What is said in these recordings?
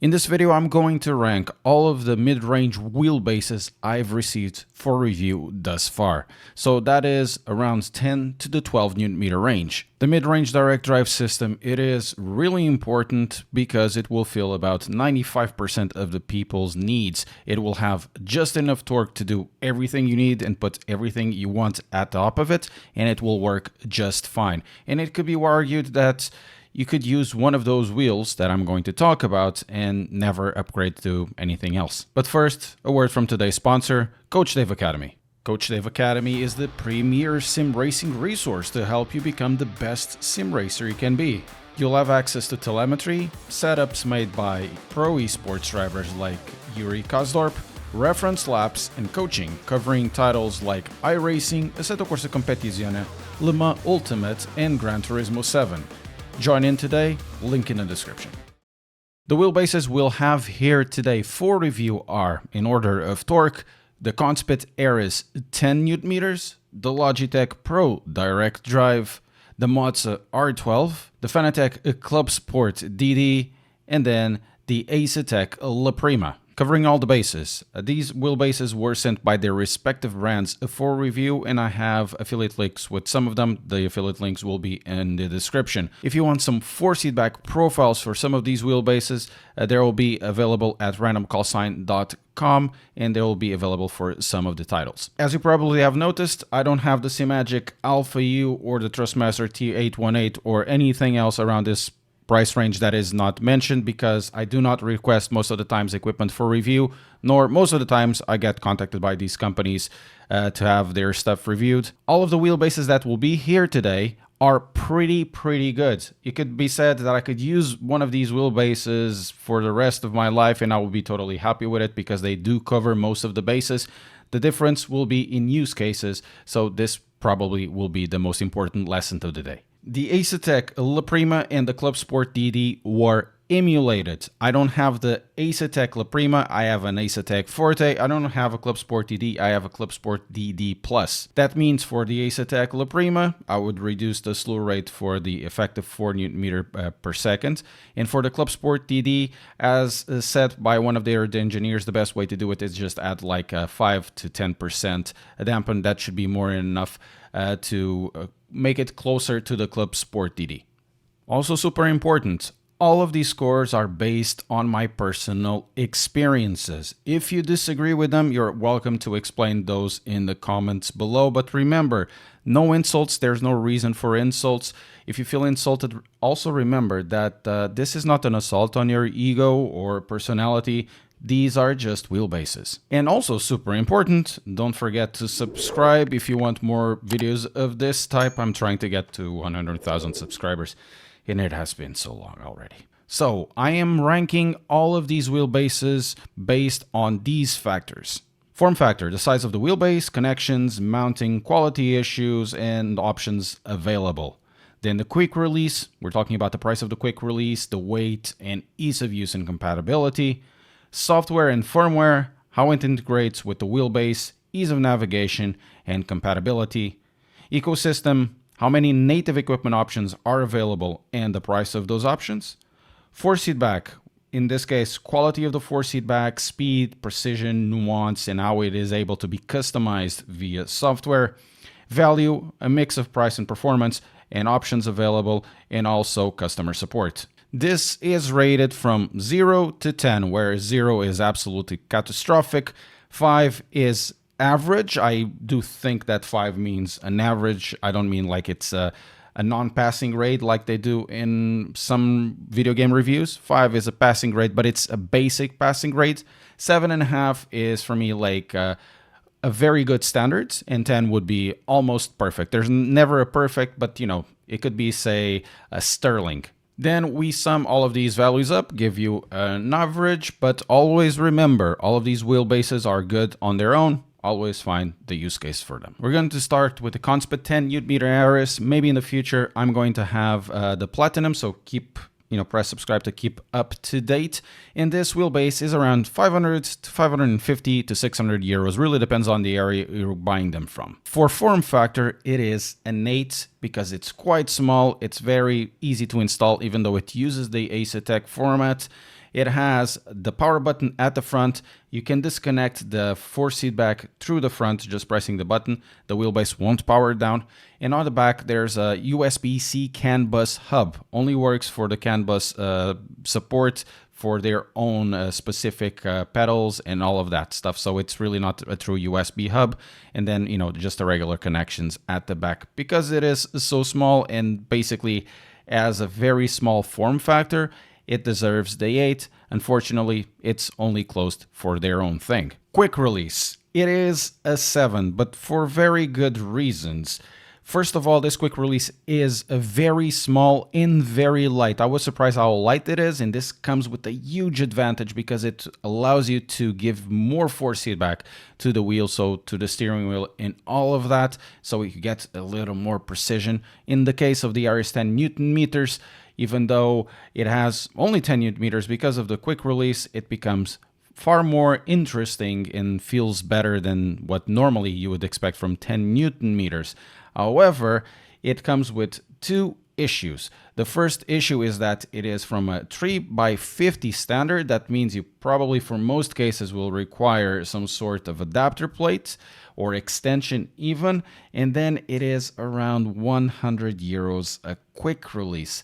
In this video, I'm going to rank all of the mid-range wheelbases I've received for review thus far. So that is around 10 to the 12 Nm range. The mid-range direct drive system, it is really important because it will fill about 95% of the people's needs. It will have just enough torque to do everything you need and put everything you want at the top of it, and it will work just fine. And it could be argued that you could use one of those wheels that I'm going to talk about and never upgrade to anything else. But first, a word from today's sponsor, Coach Dave Academy. Coach Dave Academy is the premier sim racing resource to help you become the best sim racer you can be. You'll have access to telemetry, setups made by pro esports drivers like Yuri Kazdorp, reference laps and coaching covering titles like iRacing, Assetto Corsa Competizione, Le Mans Ultimate and Gran Turismo 7. Join in today, link in the description. The wheelbases we'll have here today for review are, in order of torque, the Conspit Ares 10 Nm, the Logitech Pro Direct Drive, the Moza R12, the Fanatec Clubsport DD, and then the Asetek La Prima. Covering all the bases. These wheelbases were sent by their respective brands for review, and I have affiliate links with some of them. The affiliate links will be in the description. If you want some force feedback profiles for some of these wheelbases, they will be available at randomcallsign.com, and they will be available for some of the titles. As you probably have noticed, I don't have the Simagic Alpha U or the Trustmaster T818 or anything else around this price range that is not mentioned, because I do not request most of the times equipment for review, nor most of the times I get contacted by these companies to have their stuff reviewed. All of the wheelbases that will be here today are pretty good. It could be said that I could use one of these wheelbases for the rest of my life and I will be totally happy with it because they do cover most of the bases. The difference will be in use cases, so this probably will be the most important lesson of the day. The Asetek La Prima and the Clubsport DD were emulated. I don't have the Asetek La Prima, I have an Asetek Forte. I don't have a Clubsport DD, I have a Clubsport DD Plus. That means for the Asetek La Prima, I would reduce the slew rate for the effective 4 Nm per second. And for the Clubsport DD, as said by one of their engineers, the best way to do it is just add like 5 to 10% dampen. That should be more than enough to make it closer to the Clubsport DD. Also super important, all of these scores are based on my personal experiences. If you disagree with them, you're welcome to explain those in the comments below. But remember, no insults, there's no reason for insults. If you feel insulted, also remember that this is not an assault on your ego or personality. These are just wheelbases. And also super important, don't forget to subscribe if you want more videos of this type. I'm trying to get to 100,000 subscribers, and it has been so long already. So I am ranking all of these wheelbases based on these factors. Form factor, the size of the wheelbase, connections, mounting, quality issues, and options available. Then the quick release, we're talking about the price of the quick release, the weight, and ease of use and compatibility. Software and firmware, how it integrates with the wheelbase, ease of navigation, and compatibility. Ecosystem, how many native equipment options are available and the price of those options. Force feedback, in this case, quality of the force feedback, speed, precision, nuance, and how it is able to be customized via software. Value, a mix of price and performance, and options available, and also customer support. This is rated from 0 to 10, where 0 is absolutely catastrophic, 5 is average. I do think that 5 means an average. I don't mean like it's a non-passing grade like they do in some video game reviews. 5 is a passing grade, but it's a basic passing grade. 7.5 is for me like a very good standards, and 10 would be almost perfect. There's never a perfect, but you know, it could be, say, a sterling. Then we sum all of these values up, give you an average, but always remember, all of these wheelbases are good on their own. Always find the use case for them. We're going to start with the Conspit 10 Nm Ares. Maybe in the future, I'm going to have the Platinum, so press subscribe to keep up to date. And this wheelbase is around 500 to 550 to 600 euros. Really depends on the area you're buying them from. For form factor, it is an 8 because it's quite small. It's very easy to install, even though it uses the Asetek format. It has the power button at the front. You can disconnect the force feedback through the front just pressing the button. The wheelbase won't power down. And on the back, there's a USB-C CAN bus hub. Only works for the CAN bus support for their own specific pedals and all of that stuff. So it's really not a true USB hub. And then, just the regular connections at the back. Because it is so small and basically as a very small form factor, it deserves the 8. Unfortunately, it's only closed for their own thing. Quick release. It is a 7, but for very good reasons. First of all, this quick release is a very small and very light. I was surprised how light it is, and this comes with a huge advantage because it allows you to give more force feedback to the wheel, so to the steering wheel and all of that, so you get a little more precision. In the case of the Ares 10 Newton meters, even though it has only 10 Newton meters, because of the quick release, it becomes far more interesting and feels better than what normally you would expect from 10 Newton meters. However, it comes with 2 issues. The first issue is that it is from a 3x50 standard. That means you probably, for most cases, will require some sort of adapter plate or extension even. And then it is around 100 euros a quick release.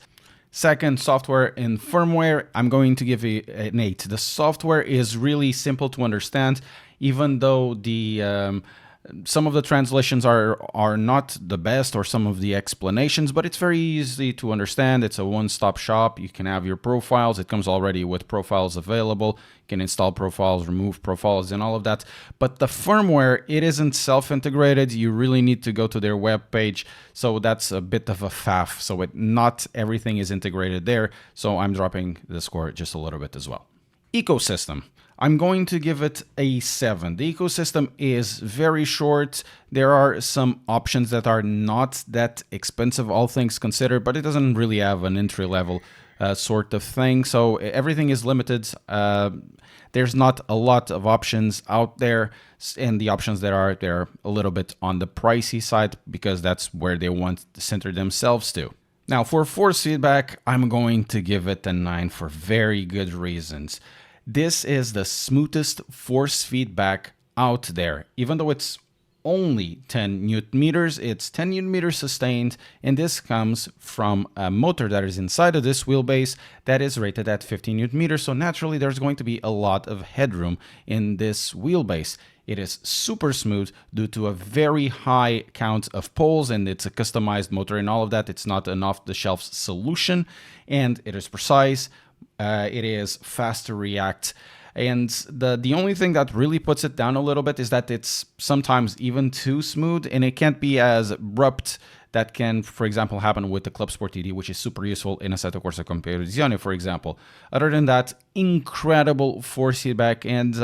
Second, software and firmware, I'm going to give it an 8. The software is really simple to understand, even though the some of the translations are not the best, or some of the explanations, but it's very easy to understand. It's a one-stop shop. You can have your profiles. It comes already with profiles available. You can install profiles, remove profiles, and all of that. But the firmware, it isn't self-integrated. You really need to go to their web page. So that's a bit of a faff. So not everything is integrated there. So I'm dropping the score just a little bit as well. Ecosystem. I'm going to give it a 7. The ecosystem is very short. There are some options that are not that expensive, all things considered, but it doesn't really have an entry-level sort of thing. So everything is limited. There's not a lot of options out there, and the options that are there a little bit on the pricey side because that's where they want to center themselves to. Now, for force feedback, I'm going to give it a 9 for very good reasons. This is the smoothest force feedback out there. Even though it's only 10 Newton meters, it's 10 Newton meters sustained, and this comes from a motor that is inside of this wheelbase that is rated at 15 Newton meters, so naturally there's going to be a lot of headroom in this wheelbase. It is super smooth due to a very high count of poles, and it's a customized motor and all of that. It's not an off-the-shelf solution, and it is precise. It is fast to react, and the only thing that really puts it down a little bit is that it's sometimes even too smooth, and it can't be as abrupt. That can, for example, happen with the Clubsport DD, which is super useful in Asetek Competizione, for example. Other than that, incredible force feedback and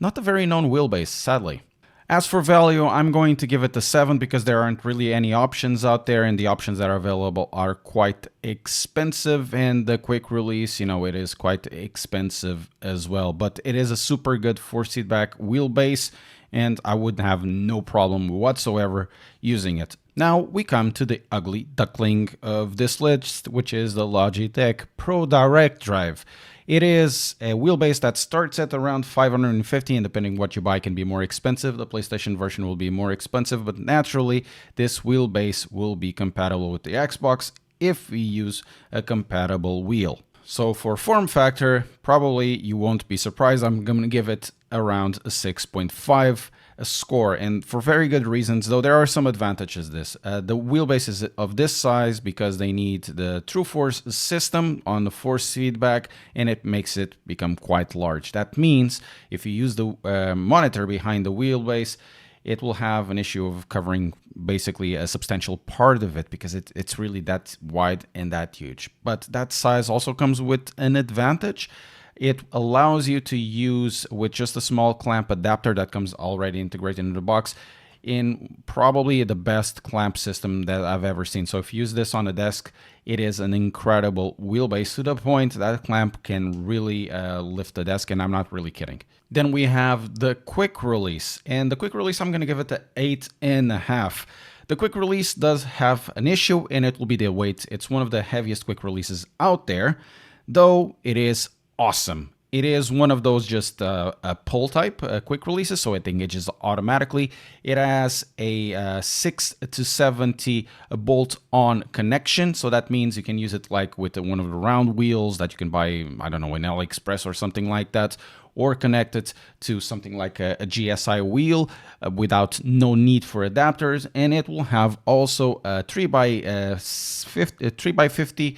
not a very known wheelbase, sadly. As for value, I'm going to give it a 7 because there aren't really any options out there, and the options that are available are quite expensive, and the quick release, it is quite expensive as well. But it is a super good force feedback wheelbase, and I would have no problem whatsoever using it. Now we come to the ugly duckling of this list, which is the Logitech Pro Direct Drive. It is a wheelbase that starts at around 550, and depending what you buy can be more expensive. The PlayStation version will be more expensive, but naturally this wheelbase will be compatible with the Xbox if we use a compatible wheel. So for form factor, probably you won't be surprised. I'm going to give it around a 6.5 score, and for very good reasons, though there are some advantages. The wheelbase is of this size because they need the True Force system on the force feedback, and it makes it become quite large. That means if you use the monitor behind the wheelbase, it will have an issue of covering basically a substantial part of it because it's really that wide and that huge. But that size also comes with an advantage. It allows you to use with just a small clamp adapter that comes already integrated into the box in probably the best clamp system that I've ever seen. So if you use this on a desk, it is an incredible wheelbase to the point that clamp can really lift the desk, and I'm not really kidding. Then we have the quick release, and the quick release, I'm going to give it an 8.5. The quick release does have an issue, and it will be the weight. It's one of the heaviest quick releases out there, though it is awesome. It is one of those just a pull type quick releases, so it engages automatically. It has a 6 to 70 bolt-on connection, so that means you can use it like with one of the round wheels that you can buy, I don't know, in AliExpress or something like that, or connect it to something like a GSI wheel without no need for adapters. And it will have also a 3x50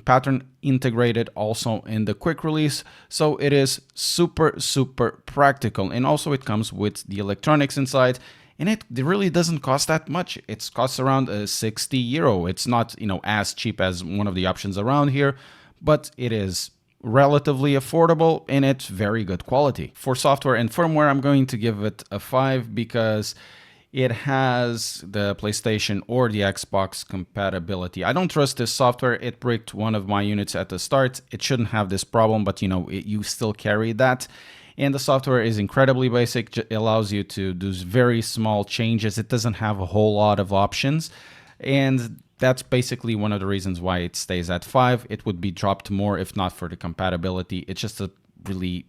pattern integrated also in the quick release. So it is super practical. And also it comes with the electronics inside. And it really doesn't cost that much. It costs around €60. It's not, as cheap as one of the options around here, but it is relatively affordable and it's very good quality. For software and firmware, I'm going to give it a 5 because it has the PlayStation or the Xbox compatibility. I don't trust this software. It bricked one of my units at the start. It shouldn't have this problem, but you still carry that. And the software is incredibly basic. It allows you to do very small changes. It doesn't have a whole lot of options. And that's basically one of the reasons why it stays at 5. It would be dropped more if not for the compatibility. It's just a really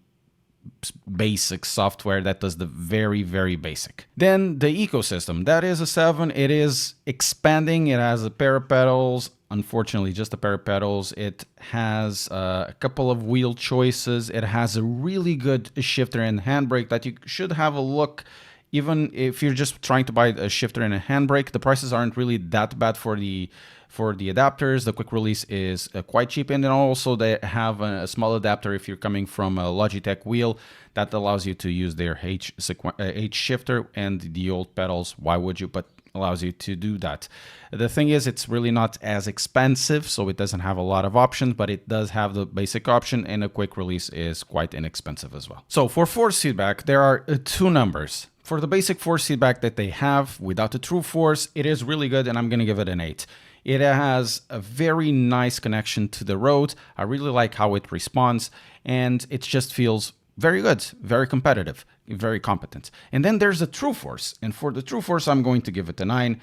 basic software that does the very basic. Then the ecosystem, that is a 7. It is expanding. It has a pair of pedals. Unfortunately, just a pair of pedals. It has a couple of wheel choices. It has a really good shifter and handbrake that you should have a look. Even if you're just trying to buy a shifter and a handbrake, the prices aren't really that bad for the adapters. The quick release is quite cheap, and then also they have a small adapter if you're coming from a Logitech wheel that allows you to use their H shifter and the old pedals. Why would you? But allows you to do that. The thing is, it's really not as expensive, so it doesn't have a lot of options, but it does have the basic option, and a quick release is quite inexpensive as well. So for force feedback, there are 2 numbers. For the basic force feedback that they have without the true force, it is really good, and I'm going to give it an 8. It has a very nice connection to the road. I really like how it responds, and it just feels very good, very competitive, very competent. And then there's the true force, and for the true force, I'm going to give it a 9.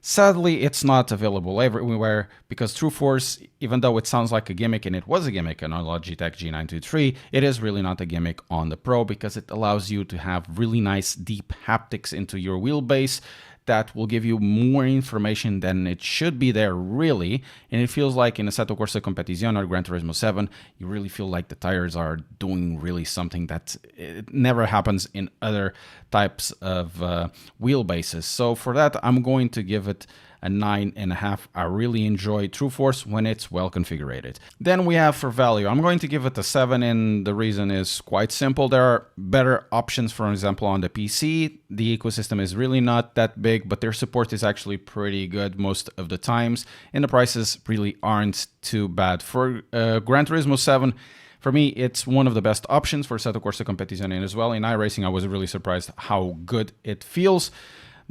Sadly, it's not available everywhere because True Force, even though it sounds like a gimmick, and it was a gimmick on a Logitech G923, it is really not a gimmick on the Pro because it allows you to have really nice deep haptics into your wheelbase that will give you more information than it should be there, really. And it feels like in Assetto Corsa Competizione or Gran Turismo 7, you really feel like the tires are doing really something that it never happens in other types of wheelbases. So for that, I'm going to give it a 9.5. I really enjoy True Force when it's well configured. Then we have for value, I'm going to give it a 7, and the reason is quite simple. There are better options, for example, on the PC. The ecosystem is really not that big, but their support is actually pretty good most of the times, and the prices really aren't too bad. For Gran Turismo 7, for me, it's one of the best options for Assetto Corsa Competizione as well. In iRacing, I was really surprised how good it feels,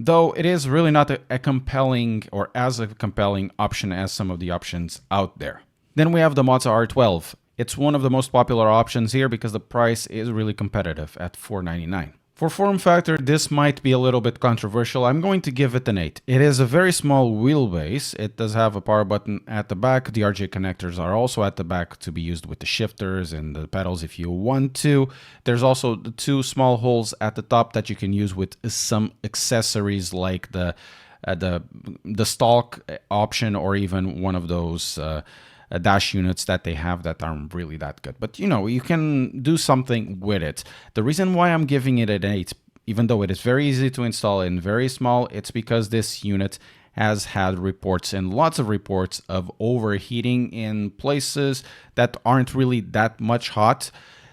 though it is really not a compelling or as a compelling option as some of the options out there. Then we have the Moza R12. It's one of the most popular options here because the price is really competitive at $4.99. For form factor, this might be a little bit controversial. I'm going to give it an 8. It is a very small wheelbase. It does have a power button at the back. The RJ connectors are also at the back to be used with the shifters and the pedals if you want to. There's also the 2 small holes at the top that you can use with some accessories like the stalk option or even one of those dash units that they have that aren't really that good. But you can do something with it. The reason why I'm giving it an 8, even though it is very easy to install and very small, it's because this unit has had reports and lots of reports of overheating in places that aren't really that much hot.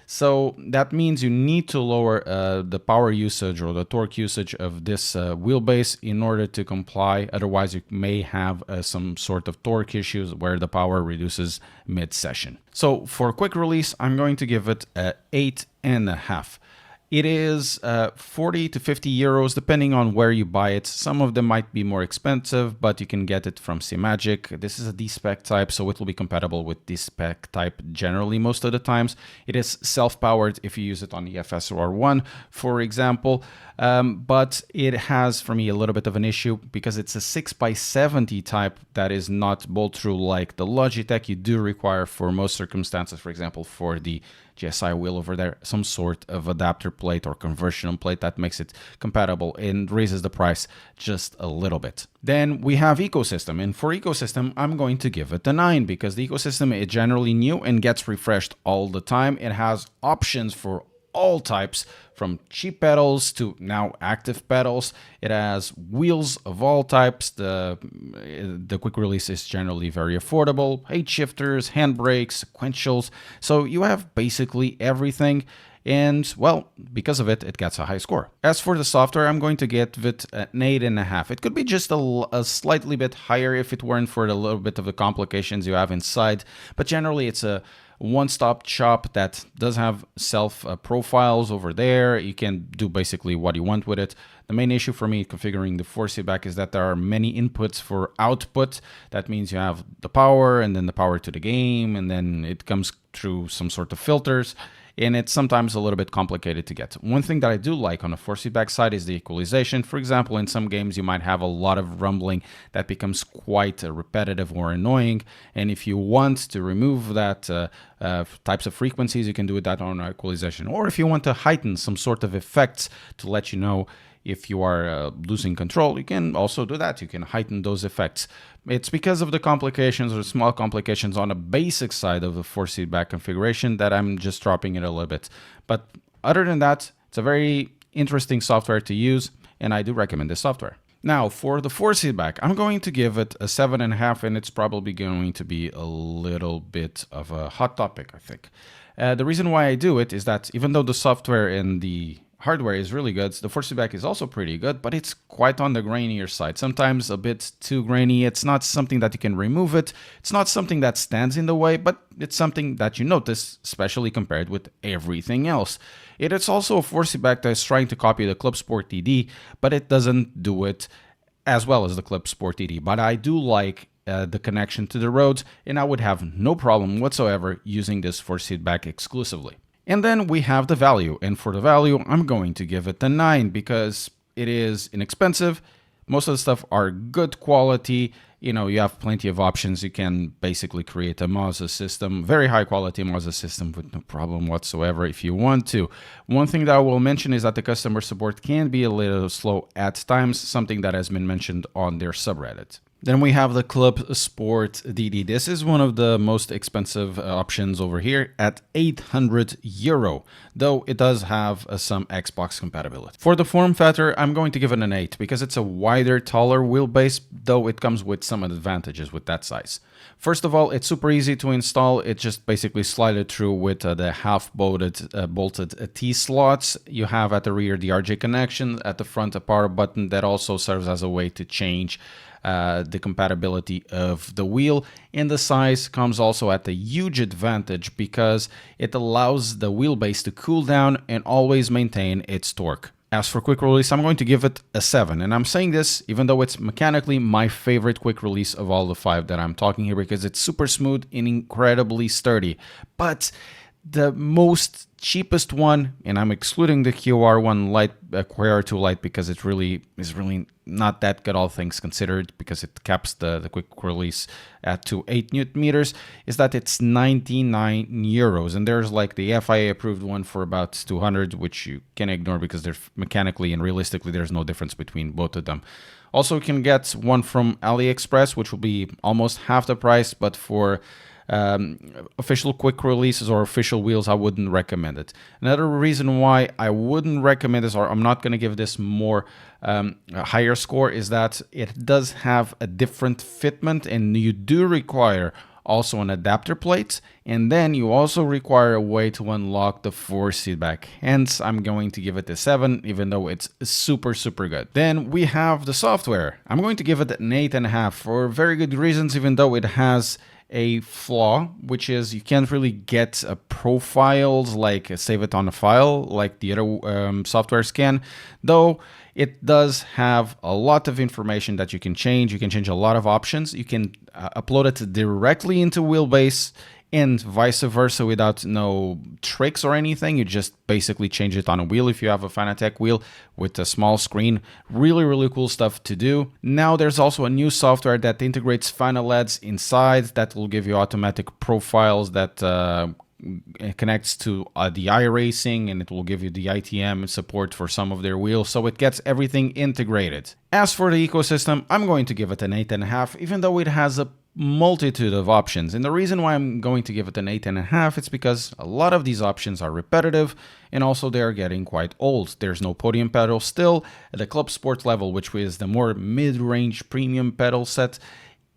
So that means you need to lower the power usage or the torque usage of this wheelbase in order to comply. Otherwise, you may have some sort of torque issues where the power reduces mid-session. So for quick release, I'm going to give it an 8.5. It is 40 to 50 euros, depending on where you buy it. Some of them might be more expensive, but you can get it from C-Magic. This is a D-Spec type, so it will be compatible with D-Spec type generally most of the times. It is self-powered if you use it on the FSR1, for example. But it has, for me, a little bit of an issue because it's a 6x70 type that is not bolt-through like the Logitech. You do require, for most circumstances, for example, for the GSI wheel over there, some sort of adapter plate or conversion plate that makes it compatible and raises the price just a little bit. Then we have ecosystem, and for ecosystem I'm going to give it a 9 because the ecosystem is generally new and gets refreshed all the time. It has options for all types, from cheap pedals to now active pedals. It has wheels of all types. The quick release is generally very affordable. Height shifters, handbrakes, sequentials. So you have basically everything. And well, because of it, it gets a high score. As for the software, I'm going to give it an 8.5. It could be just a slightly bit higher if it weren't for a little bit of the complications you have inside. But generally, it's a one-stop shop that does have self profiles over there. You can do basically what you want with it. The main issue for me configuring the force feedback is that there are many inputs for output. That means you have the power and then the power to the game, and then it comes through some sort of filters, and it's sometimes a little bit complicated to get. One thing that I do like on the force feedback side is the equalization. For example, in some games you might have a lot of rumbling that becomes quite repetitive or annoying, and if you want to remove that types of frequencies, you can do that on equalization. Or if you want to heighten some sort of effects to let you know if you are losing control, you can also do that. You can heighten those effects. It's because of the complications or small complications on the basic side of the force feedback configuration that I'm just dropping it a little bit. But other than that, it's a very interesting software to use, and I do recommend this software. Now, for the force feedback, I'm going to give it a 7.5, and it's probably going to be a little bit of a hot topic, I think. The reason why I do it is that even though the software and the hardware is really good, the force feedback is also pretty good, but it's quite on the grainier side. Sometimes a bit too grainy. It's not something that you can remove it. It's not something that stands in the way, but it's something that you notice, especially compared with everything else. It is also a force feedback that is trying to copy the Clubsport DD, but it doesn't do it as well as the Clubsport DD. But I do like the connection to the roads, and I would have no problem whatsoever using this force feedback exclusively. And then we have the value, and for the value, I'm going to give it a 9 because it is inexpensive. Most of the stuff are good quality. You know, you have plenty of options. You can basically create a Moza system, very high quality Moza system with no problem whatsoever if you want to. One thing that I will mention is that the customer support can be a little slow at times, something that has been mentioned on their subreddit. Then we have the Clubsport DD. This is one of the most expensive options over here at 800 euro, though it does have some Xbox compatibility. For the form factor, I'm going to give it an 8 because it's a wider, taller wheelbase, though it comes with some advantages with that size. First of all, it's super easy to install. It just basically slide it through with the half-bolted T-slots. You have at the rear the RJ connection, at the front a power button that also serves as a way to change the compatibility of the wheel, and the size comes also at a huge advantage because it allows the wheelbase to cool down and always maintain its torque. As for quick release, I'm going to give it a 7, and I'm saying this even though it's mechanically my favorite quick release of all the 5 that I'm talking here because it's super smooth and incredibly sturdy. But the most cheapest one, and I'm excluding the QR1 Lite, QR2 Lite because it really is not that good, all things considered, because it caps the quick release to 8 Newton meters, is that it's 99 euros. And there's like the FIA approved one for about 200, which you can ignore because they're mechanically and realistically there's no difference between both of them. Also, you can get one from AliExpress, which will be almost half the price, but for official quick releases or official wheels, I wouldn't recommend it. Another reason why I wouldn't recommend this, or I'm not going to give this more a higher score, is that it does have a different fitment, and you do require also an adapter plate, and then you also require a way to unlock the force feedback. Hence, I'm going to give it a 7, even though it's super good. Then we have the software. I'm going to give it an 8.5 for very good reasons, even though it has a flaw, which is you can't really get profiles like save it on a file like the other softwares can, though it does have a lot of information that you can change. You can change a lot of options. You can upload it directly into Wheelbase and vice versa without no tricks or anything. You just basically change it on a wheel if you have a Fanatec wheel with a small screen. Really cool stuff to do. Now there's also a new software that integrates Fana LEDs inside that will give you automatic profiles that it connects to the iRacing, and it will give you the ITM support for some of their wheels, so it gets everything integrated. As for the ecosystem, I'm going to give it an 8.5, even though it has a multitude of options. And the reason why I'm going to give it an 8.5 is because a lot of these options are repetitive, and also they are getting quite old. There's no podium pedal still. At the Clubsport level, which is the more mid-range premium pedal set,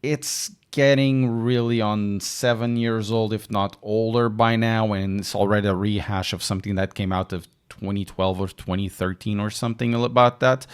it's getting really on 7 years old, if not older by now, and it's already a rehash of something that came out of 2012 or 2013 or something about that.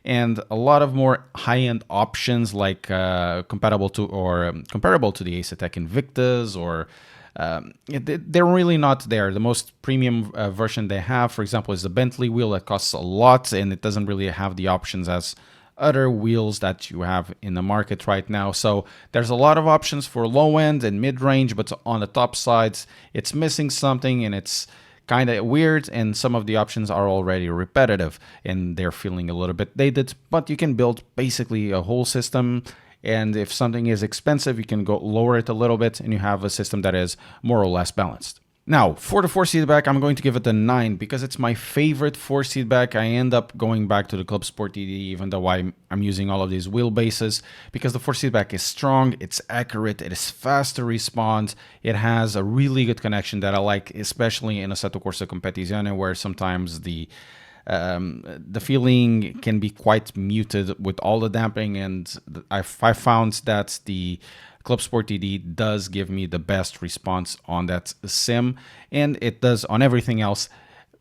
And a lot of more high-end options like comparable to the Asetek Invictus, or they're really not there. The most premium version they have, for example, is the Bentley wheel that costs a lot, and it doesn't really have the options as other wheels that you have in the market right now. So there's a lot of options for low end and mid range, but on the top sides, it's missing something, and it's kind of weird, and some of the options are already repetitive and they're feeling a little bit dated. But you can build basically a whole system, and if something is expensive, you can go lower it a little bit, and you have a system that is more or less balanced. Now, for the force feedback, I'm going to give it a 9 because it's my favorite force feedback. I end up going back to the Clubsport DD, even though I'm using all of these wheelbases, because the force feedback is strong, it's accurate, it is fast to respond, it has a really good connection that I like, especially in Assetto Corsa Competizione, where sometimes the feeling can be quite muted with all the damping, and I found that the Clubsport DD does give me the best response on that sim, and it does on everything else.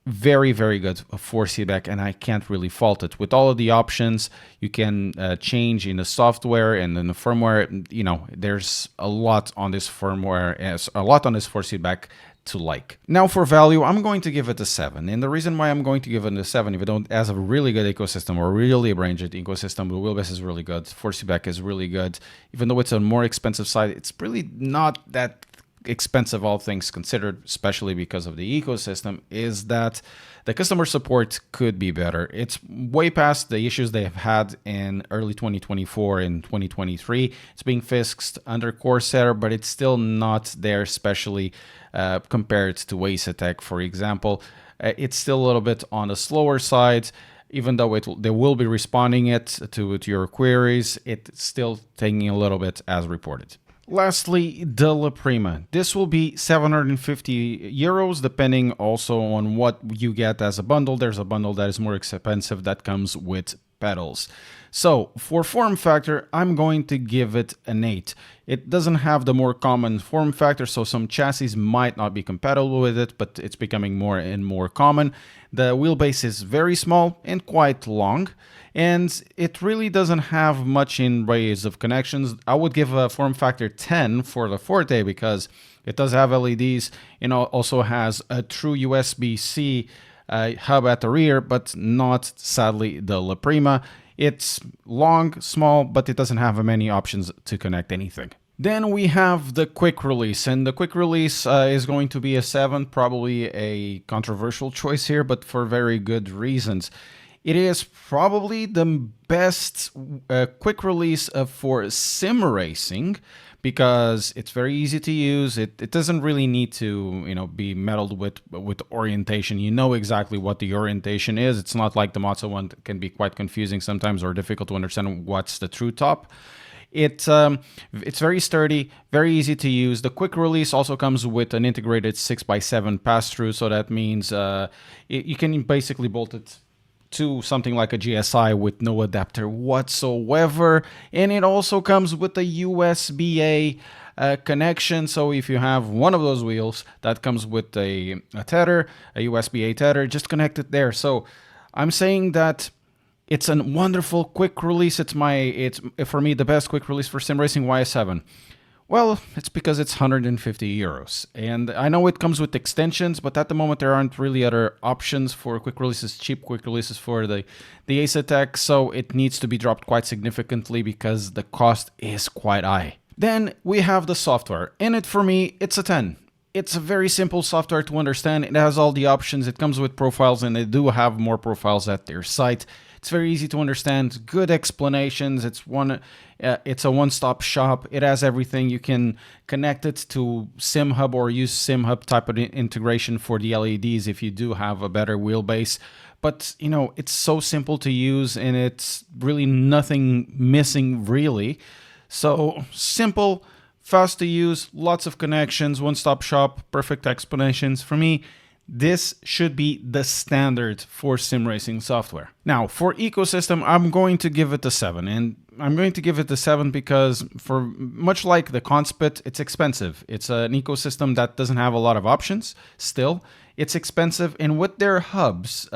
Very good force feedback, and I can't really fault it. With all of the options you can change in the software and in the firmware, you know, there's a lot on this firmware, a lot on this force feedback to like. Now for value, I'm going to give it a 7, and the reason why I'm going to give it a 7, if it don't has a really good ecosystem or really ranged ecosystem, the wheelbase is really good, force feedback is really good. Even though it's a more expensive side, it's really not that expensive, all things considered, especially because of the ecosystem, is that the customer support could be better. It's way past the issues they have had in early 2024 and 2023. It's being fixed under Corsair, but it's still not there, especially compared to Asetek, for example. It's still a little bit on the slower side. Even though they will be responding it to your queries, it's still taking a little bit as reported. Lastly, the La Prima. This will be 750 euros, depending also on what you get as a bundle. There's a bundle that is more expensive that comes with pedals. So for form factor, I'm going to give it an 8. It doesn't have the more common form factor, so some chassis might not be compatible with it, but it's becoming more and more common. The wheelbase is very small and quite long, and it really doesn't have much in ways of connections. I would give a form factor 10 for the Forte because it does have LEDs and also has a true USB-C hub at the rear, but not, sadly, the La Prima. It's long, small, but it doesn't have many options to connect anything. Then we have the quick release, and the quick release is going to be a 7, probably a controversial choice here, but for very good reasons. It is probably the best quick release for sim racing because it's very easy to use. It doesn't really need to, be meddled with orientation. You know exactly what the orientation is. It's not like the Moza one that can be quite confusing sometimes or difficult to understand what's the true top. It's very sturdy, very easy to use. The quick release also comes with an integrated 6x7 pass-through, so that means you can basically bolt it to something like a GSI with no adapter whatsoever. And it also comes with a USB-A connection. So if you have one of those wheels that comes with a tether, a USB-A tether, just connect it there. So I'm saying that it's a wonderful quick release. It's for me the best quick release for sim racing. Why a 7? Well, it's because it's 150 euros. And I know it comes with extensions, but at the moment there aren't really other options for quick releases, cheap quick releases for the Asetek, so it needs to be dropped quite significantly because the cost is quite high. Then we have the software. In it, for me, it's a 10. It's a very simple software to understand. It has all the options. It comes with profiles, and they do have more profiles at their site. It's very easy to understand, good explanations. It's a one-stop shop. It has everything. You can connect it to SimHub or use SimHub type of integration for the LEDs if you do have a better wheelbase. But, you know, it's so simple to use, and it's really nothing missing, really. So simple, fast to use, lots of connections, one-stop shop, perfect explanations. For me, this should be the standard for sim racing software. Now, for ecosystem, I'm going to give it a 7. And I'm going to give it a 7 because, for much like the Conspit, it's expensive. It's an ecosystem that doesn't have a lot of options still. It's expensive, and with their hubs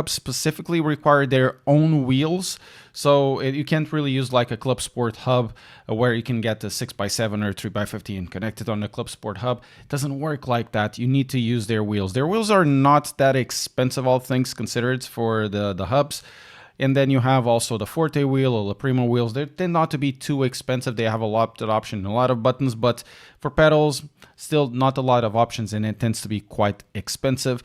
specifically require their own wheels. So you can't really use like a Clubsport hub where you can get the 6x7 or 3x50 and connect it on the Clubsport hub. It doesn't work like that. You need to use their wheels. Their wheels are not that expensive, all things considered, for the hubs. And then you have also the Forte wheel or La Prima wheels. They tend not to be too expensive. They have a lot of options, a lot of buttons, but for pedals, still not a lot of options, and it tends to be quite expensive.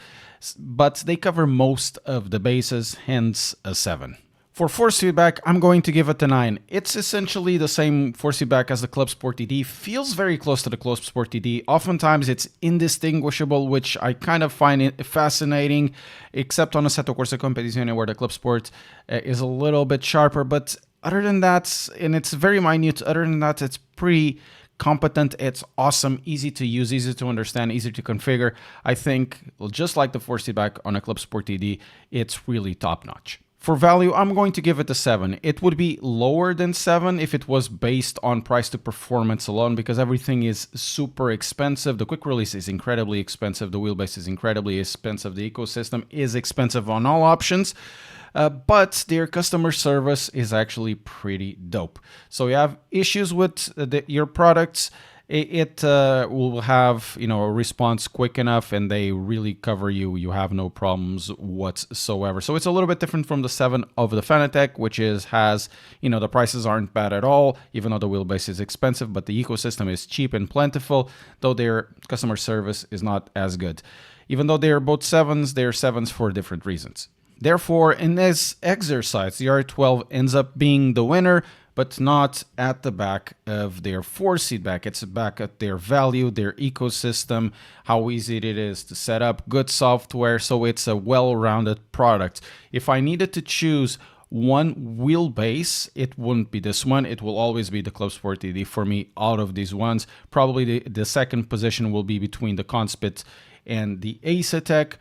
But they cover most of the bases, hence a 7. For force feedback, I'm going to give it a 9. It's essentially the same force feedback as the Clubsport DD, feels very close to the Clubsport DD. Oftentimes it's indistinguishable, which I kind of find it fascinating, except on Assetto Corsa Competizione where the Clubsport is a little bit sharper. But other than that, and it's very minute, other than that, it's pretty competent. It's awesome, easy to use, easy to understand, easy to configure. I think, just like the force feedback on a Clubsport DD, it's really top-notch. For value, I'm going to give it a 7. It would be lower than 7 if it was based on price to performance alone, because everything is super expensive. The quick release is incredibly expensive. The wheelbase is incredibly expensive. The ecosystem is expensive on all options. But their customer service is actually pretty dope. So you have issues with your products, it will have, you know, a response quick enough, and they really cover you. You have no problems whatsoever. So it's a little bit different from the 7 of the Fanatec, which has, you know, the prices aren't bad at all, even though the wheelbase is expensive, but the ecosystem is cheap and plentiful, though their customer service is not as good. Even though they are both 7s, they are 7s for different reasons. Therefore, in this exercise, the R12 ends up being the winner, but not at the back of their force feedback. It's back at their value, their ecosystem, how easy it is to set up, good software, so it's a well-rounded product. If I needed to choose one wheelbase, it wouldn't be this one. It will always be the Clubsport DD for me out of these ones. Probably the second position will be between the Conspit and the Asetek,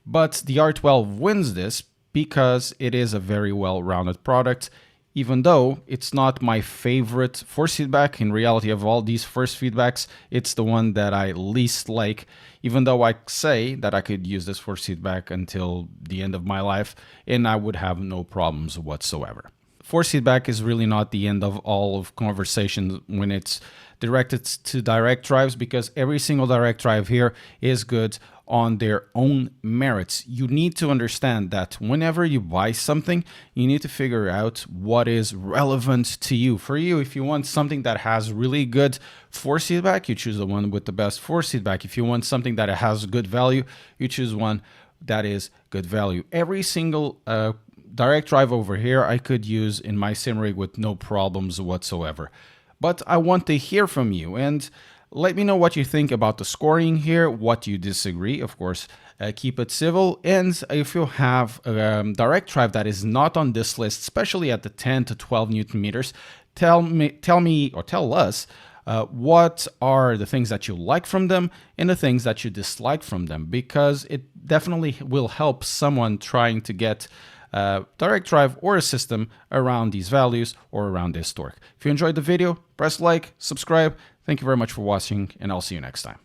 but the R12 wins this because it is a very well-rounded product. Even though it's not my favorite force feedback, in reality of all these force feedbacks, it's the one that I least like, even though I say that I could use this force feedback until the end of my life and I would have no problems whatsoever. Force feedback is really not the end of all of conversations when it's directed to direct drives, because every single direct drive here is good on their own merits. You need to understand that whenever you buy something, you need to figure out what is relevant to you. For you, if you want something that has really good force feedback, you choose the one with the best force feedback. If you want something that has good value, you choose one that is good value. Every single direct drive over here I could use in my sim rig with no problems whatsoever. But I want to hear from you, and let me know what you think about the scoring here, what you disagree. Of course, keep it civil. And if you have a direct drive that is not on this list, especially at the 10 to 12 Newton meters, tell me or tell us what are the things that you like from them and the things that you dislike from them, because it definitely will help someone trying to get direct drive or a system around these values or around this torque. If you enjoyed the video, press like, subscribe. Thank you very much for watching, and I'll see you next time.